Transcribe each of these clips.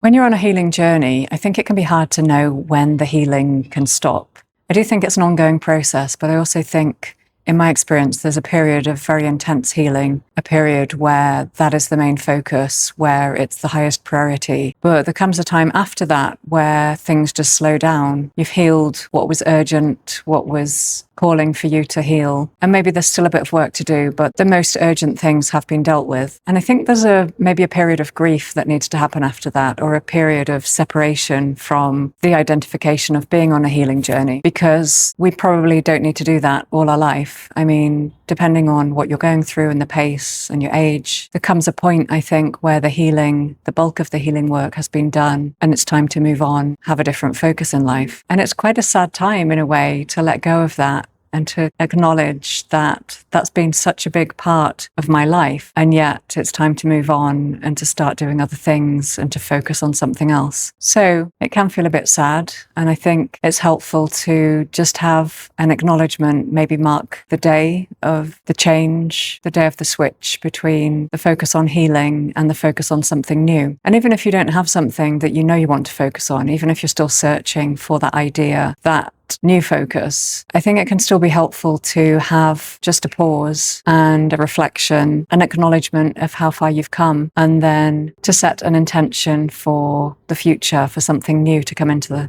When you're on a healing journey, I think it can be hard to know when the healing can stop. I do think it's an ongoing process, but I also think, in my experience, there's a period of very intense healing, a period where that is the main focus, where it's the highest priority. But there comes a time after that where things just slow down. You've healed what was urgent, what was calling for you to heal. And maybe there's still a bit of work to do, but the most urgent things have been dealt with. And I think there's maybe a period of grief that needs to happen after that, or a period of separation from the identification of being on a healing journey, because we probably don't need to do that all our life. I mean, depending on what you're going through and the pace and your age, there comes a point, I think, where the bulk of the healing work has been done and it's time to move on, have a different focus in life. And it's quite a sad time in a way to let go of that and to acknowledge that that's been such a big part of my life. And yet it's time to move on and to start doing other things and to focus on something else. So it can feel a bit sad. And I think it's helpful to just have an acknowledgement, maybe mark the day of the change, the day of the switch between the focus on healing and the focus on something new. And even if you don't have something that you know you want to focus on, even if you're still searching for that idea, that new focus, I think it can still be helpful to have just a pause and a reflection, an acknowledgement of how far you've come, and then to set an intention for the future, for something new to come into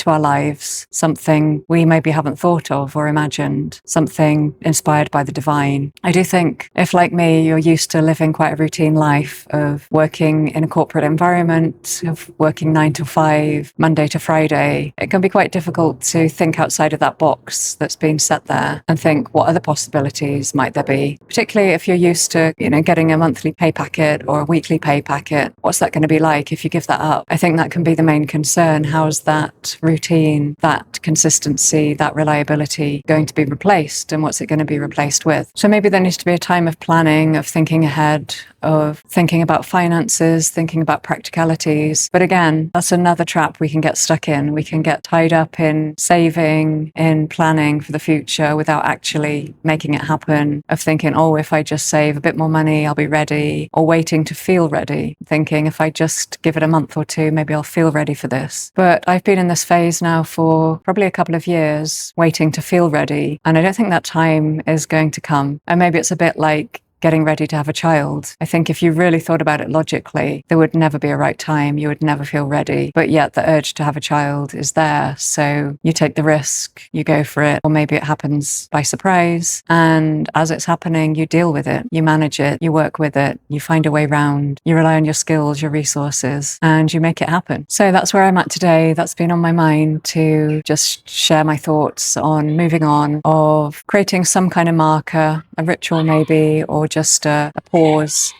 our lives, something we maybe haven't thought of or imagined, something inspired by the divine. I do think if, like me, you're used to living quite a routine life of working in a corporate environment, of working 9 to 5, Monday to Friday, it can be quite difficult to think outside of that box that's been set there and think, what other possibilities might there be? Particularly if you're used to, getting a monthly pay packet or a weekly pay packet. What's that going to be like if you give that up? I think that can be the main concern. How is that routine, that consistency, that reliability going to be replaced, and what's it going to be replaced with? So maybe there needs to be a time of planning, of thinking ahead, of thinking about finances, thinking about practicalities. But again, that's another trap we can get stuck in. We can get tied up in saving, in planning for the future without actually making it happen, of thinking, oh, if I just save a bit more money, I'll be ready, or waiting to feel ready, thinking if I just give it a month or two, maybe I'll feel ready for this. But I've been in this phase now for probably a couple of years, waiting to feel ready. And I don't think that time is going to come. And maybe it's a bit like getting ready to have a child. I think if you really thought about it logically, there would never be a right time. You would never feel ready. But yet the urge to have a child is there. So you take the risk, you go for it, or maybe it happens by surprise. And as it's happening, you deal with it, you manage it, you work with it, you find a way round, you rely on your skills, your resources, and you make it happen. So that's where I'm at today. That's been on my mind, to just share my thoughts on moving on, of creating some kind of marker, a ritual maybe, or just a pause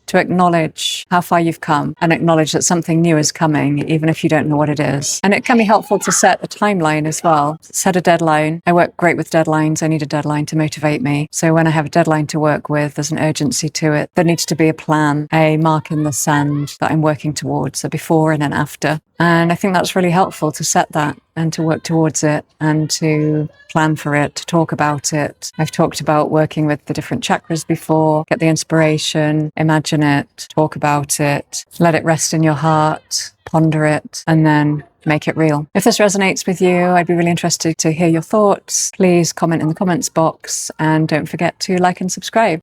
to acknowledge how far you've come and acknowledge that something new is coming, even if you don't know what it is. And it can be helpful to set a timeline as well. Set a deadline. I work great with deadlines. I need a deadline to motivate me. So when I have a deadline to work with, there's an urgency to it. There needs to be a plan, a mark in the sand that I'm working towards, a before and an after. And I think that's really helpful to set that and to work towards it and to plan for it, to talk about it. I've talked about working with the different chakras before. Get the inspiration, imagine it, talk about it, let it rest in your heart, ponder it, and then make it real. If this resonates with you, I'd be really interested to hear your thoughts. Please comment in the comments box, and don't forget to like and subscribe.